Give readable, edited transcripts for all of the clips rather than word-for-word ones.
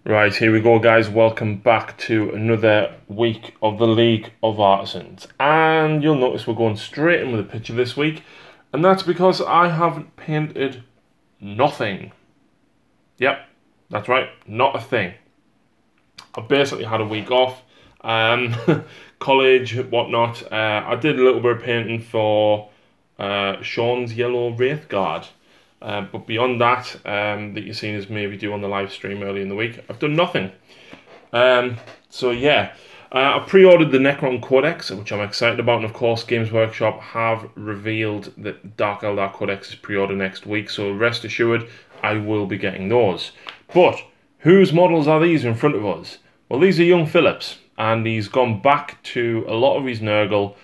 Right, here we go guys, welcome back to another week of the League of Artisans. And you'll notice we're going straight in with a picture this week, and that's because I haven't painted nothing. Yep, that's right, not a thing. I basically had a week off, college, whatnot. I did a little bit of painting for Sean's Yellow Wraith Guard. But beyond that, that you've seen us maybe do on the live stream early in the week, I've done nothing. So yeah, I pre-ordered the Necron Codex, which I'm excited about, and of course Games Workshop have revealed that Dark Eldar Codex is pre-order next week, so rest assured I will be getting those. But whose models are these in front of us? Well, these are young Phillips, and he's gone back to a lot of his Nurgle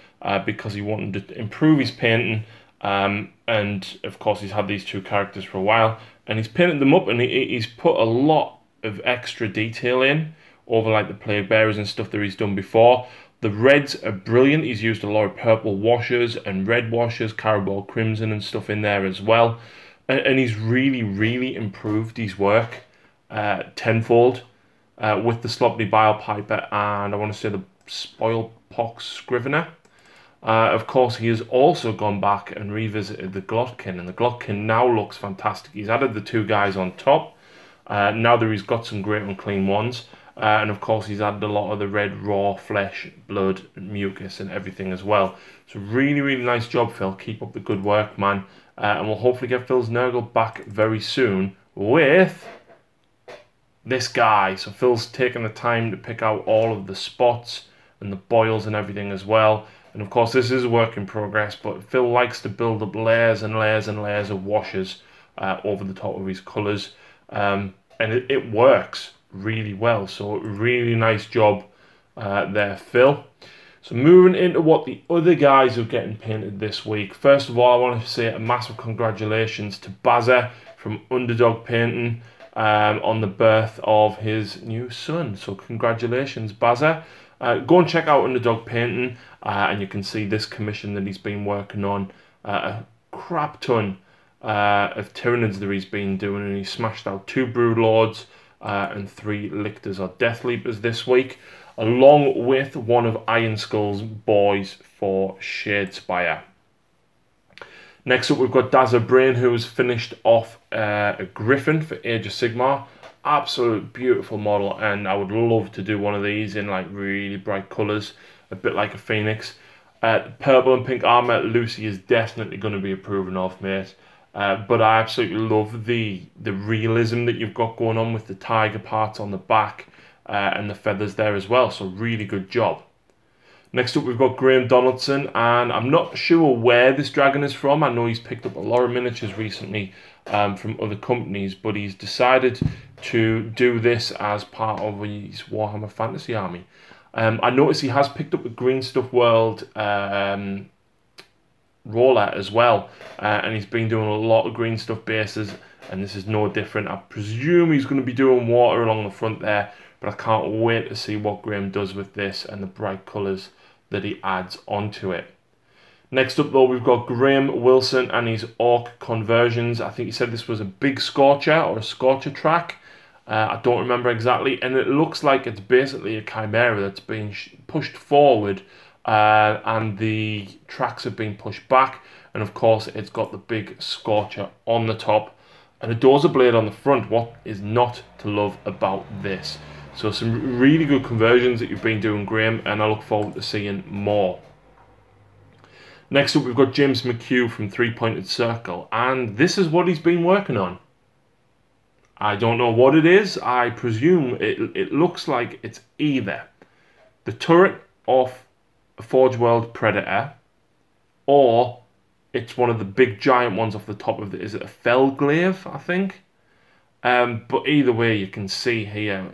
because he wanted to improve his painting. And of course he's had these two characters for a while, and he's painted them up, and he's put a lot of extra detail in over like the plague bearers and stuff that he's done before. The reds are brilliant. He's used a lot of purple washes and red washes, Carabao Crimson and stuff in there as well, and he's really improved his work tenfold with the Sloppy Bile Piper and I want to say the Spoil Pox Scrivener. Of course, he has also gone back and revisited the Glotkin, and the Glotkin now looks fantastic. He's added the two guys on top, now that he's got some great unclean ones, and of course he's added a lot of the red raw flesh, blood, and mucus and everything as well. So really nice job, Phil. Keep up the good work, man. And we'll hopefully get Phil's Nurgle back very soon with this guy. So Phil's taken the time to pick out all of the spots and the boils and everything as well. And of course this is a work in progress, but Phil likes to build up layers and layers and layers of washes over the top of his colours, and it works really well. So really nice job there, Phil. So moving into what the other guys are getting painted this week. First of all, I want to say a massive congratulations to Bazza from Underdog Painting on the birth of his new son. So congratulations, Bazza. Go and check out Underdog Painting, and you can see this commission that he's been working on. A crap ton of Tyranids that he's been doing, and he smashed out 2 Broodlords and 3 Lictors or Death Leapers this week, along with one of Iron Skull's boys for Shadespire. Next up, we've got Dazza Brain, who has finished off a Griffin for Age of Sigmar. Absolute beautiful model, and I would love to do one of these in like really bright colours, a bit like a Phoenix. Purple and pink armour, Lucy is definitely going to be approving of, mate. But I absolutely love the realism that you've got going on with the tiger parts on the back and the feathers there as well, so really good job. Next up, we've got Graham Donaldson, and I'm not sure where this dragon is from. I know he's picked up a lot of miniatures recently from other companies, but he's decided to do this as part of his Warhammer Fantasy Army. I noticed he has picked up a Green Stuff World roller as well, and he's been doing a lot of Green Stuff bases, and this is no different. I presume he's going to be doing water along the front there, but I can't wait to see what Graham does with this and the bright colours that he adds onto it. Next up though, we've got Graham Wilson and his Orc conversions. I think he said this was a big Scorcher or a Scorcher track. I don't remember exactly, and it looks like it's basically a Chimera that's being pushed forward, and the tracks have been pushed back, and of course it's got the big Scorcher on the top and a Dozer blade on the front. What is not to love about this? So some really good conversions that you've been doing, Graham, and I look forward to seeing more. Next up, we've got James McHugh from 3 Pointed Circle, and this is what he's been working on. I don't know what it is. I presume it looks like it's either the turret of a Forge World Predator, or it's one of the big giant ones off the top of it. Is it a Felglaive, I think? But either way, you can see here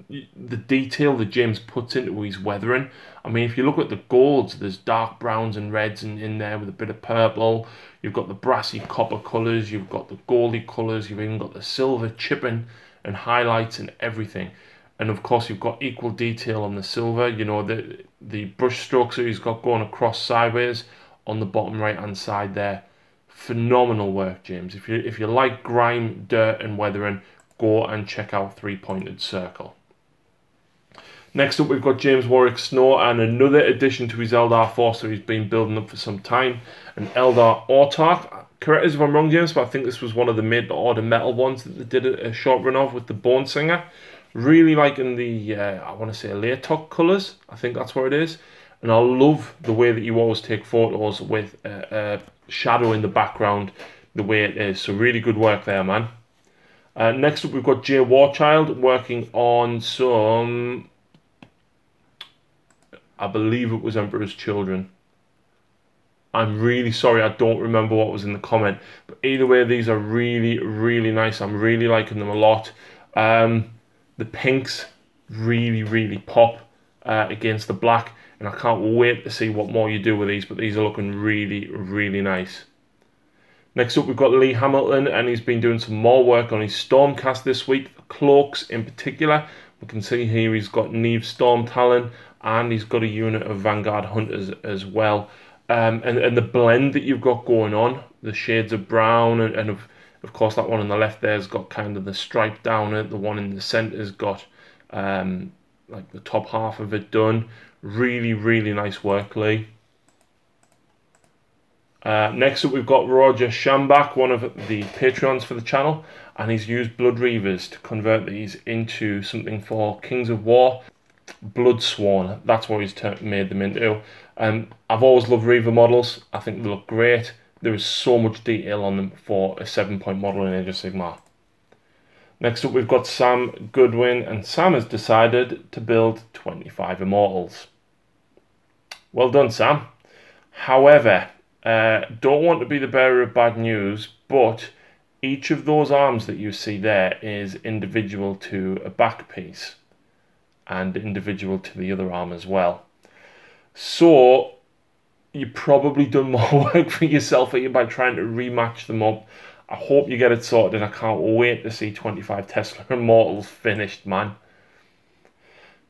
the detail that James puts into his weathering. I mean, if you look at the golds, there's dark browns and reds in there with a bit of purple. You've got the brassy copper colours, you've got the goldy colours, you've even got the silver chipping and highlights and everything. And of course, you've got equal detail on the silver. You know, the brush strokes that he's got going across sideways on the bottom right hand side there. Phenomenal work, James. If you like grime, dirt and weathering, go and check out Three Pointed Circle. Next up, we've got James Warwick Snow and another addition to his Eldar force that he's been building up for some time, an Eldar Autarch. Correct us if I'm wrong, James, but I think this was one of the made-to-order metal ones that they did a short run of with the Bone Singer. Really liking the, I want to say, Latok colours. I think that's what it is. And I love the way that you always take photos with a shadow in the background, the way it is. So really good work there, man. Next up, we've got Jay Warchild working on some... I believe it was Emperor's Children. I'm really sorry, I don't remember what was in the comment. But either way, these are really, really nice. I'm really liking them a lot. The pinks really, really pop against the black. And I can't wait to see what more you do with these. But these are looking really, really nice. Next up, we've got Lee Hamilton. And he's been doing some more work on his Stormcast this week. The cloaks in particular. We can see here he's got Neve Storm Talon. And he's got a unit of Vanguard Hunters as well. And the blend that you've got going on, the shades of brown, and of course that one on the left there's got kind of the stripe down it. The one in the centre's got like the top half of it done. Really, really nice work, Lee. Next up, we've got Roger Chambach, one of the Patreons for the channel, and he's used Blood Reavers to convert these into something for Kings of War. Bloodsworn, that's what he's made them into. I've always loved Reaver models. I think they look great. There is so much detail on them for a 7-point model in Age of Sigmar. Next up, we've got Sam Goodwin, and Sam has decided to build 25 Immortals. Well done, Sam. However, don't want to be the bearer of bad news, but each of those arms that you see there is individual to a back piece and individual to the other arm as well. So you've probably done more work for yourself here by trying to rematch them up. I hope you get it sorted, and I can't wait to see 25 Tesla Immortals finished, man.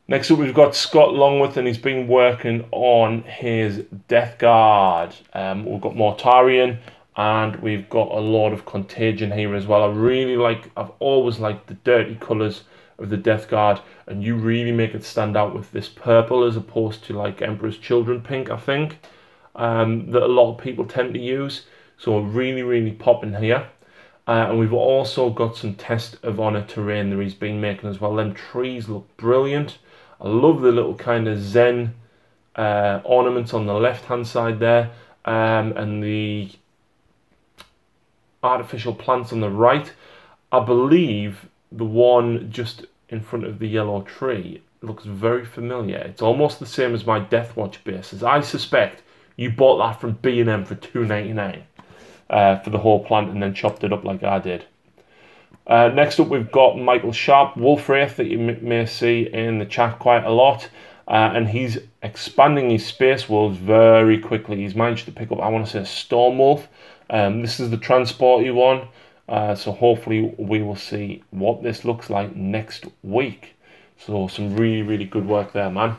Next up, we've got Scott Longworth, and he's been working on his Death Guard. We've got Mortarion, and we've got a lot of Contagion here as well. I've always liked the dirty colours of the Death Guard, and you really make it stand out with this purple as opposed to like Emperor's Children pink, I think, that a lot of people tend to use. So really, really popping here. And we've also got some Test of Honor terrain that he's been making as well. Them trees look brilliant. I love the little kind of Zen ornaments on the left hand side there, and the artificial plants on the right. I believe the one just in front of the yellow tree looks very familiar. It's almost the same as my Deathwatch bases. I suspect you bought that from B&M for $2.99 for the whole plant and then chopped it up like I did. Next up, we've got Michael Sharp, Wolfwraith, that you may see in the chat quite a lot. And he's expanding his space worlds very quickly. He's managed to pick up, I want to say, a Stormwolf. This is the transporty one. So hopefully we will see what this looks like next week. So some really, really good work there, man.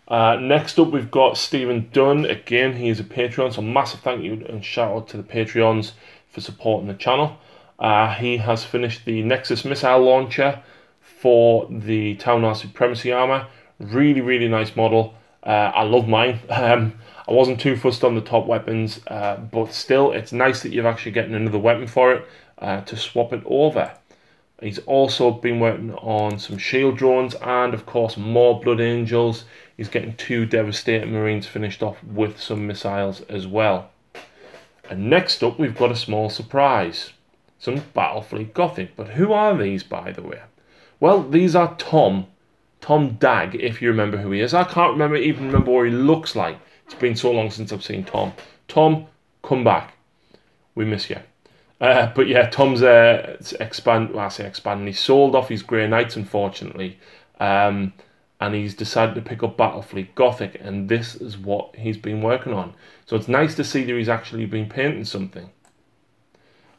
Next up, we've got Stephen Dunn. Again, he is a Patreon, so massive thank you and shout out to the Patreons for supporting the channel. He has finished the Nexus missile launcher for the Taunar Supremacy armor. Really, really nice model. I love mine. I wasn't too fussed on the top weapons, but still, it's nice that you're actually getting another weapon for it to swap it over. He's also been working on some shield drones and, of course, more Blood Angels. He's getting 2 Devastating Marines finished off with some missiles as well. And next up, we've got a small surprise. Some Battlefleet Gothic. But who are these, by the way? Well, these are Tom Dagg, if you remember who he is. I can't even remember what he looks like. It's been so long since I've seen Tom. Tom, come back. We miss you. But yeah, Tom's expanding. He sold off his Grey Knights, unfortunately. And he's decided to pick up Battlefleet Gothic. And this is what he's been working on. So it's nice to see that he's actually been painting something.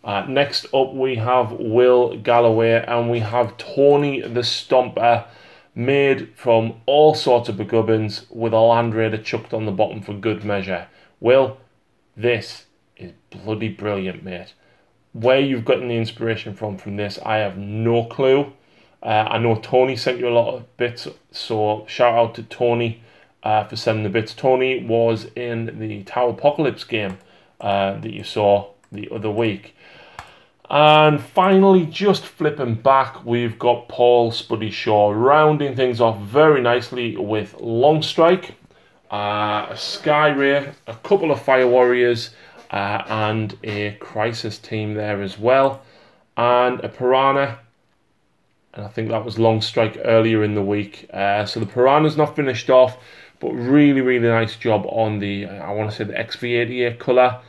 Next up, we have Will Galloway. And we have Tony the Stomper, made from all sorts of begubbins with a Land Raider chucked on the bottom for good measure. Will, this is bloody brilliant, mate. where you've gotten the inspiration from this, I have no clue. I know Tony sent you a lot of bits, so shout out to Tony for sending the bits. Tony was in the Tower Apocalypse game that you saw the other week. And finally, just flipping back, we've got Paul Spuddy Shaw rounding things off very nicely with Longstrike, a Sky Ray, a couple of Fire Warriors, and a Crisis team there as well, and a Piranha. And I think that was Longstrike earlier in the week. So the Piranha's not finished off, but really, really nice job on the, I want to say the XV88 colour.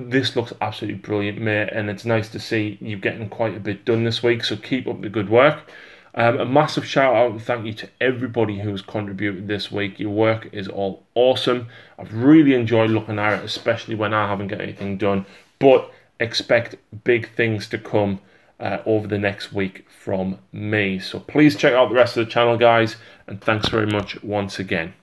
This looks absolutely brilliant, mate, and it's nice to see you getting quite a bit done this week, so keep up the good work. A massive shout out and thank you to everybody who's contributed this week. Your work is all awesome. I've really enjoyed looking at it, especially when I haven't got anything done, but expect big things to come over the next week from me. So please check out the rest of the channel, guys, and thanks very much once again.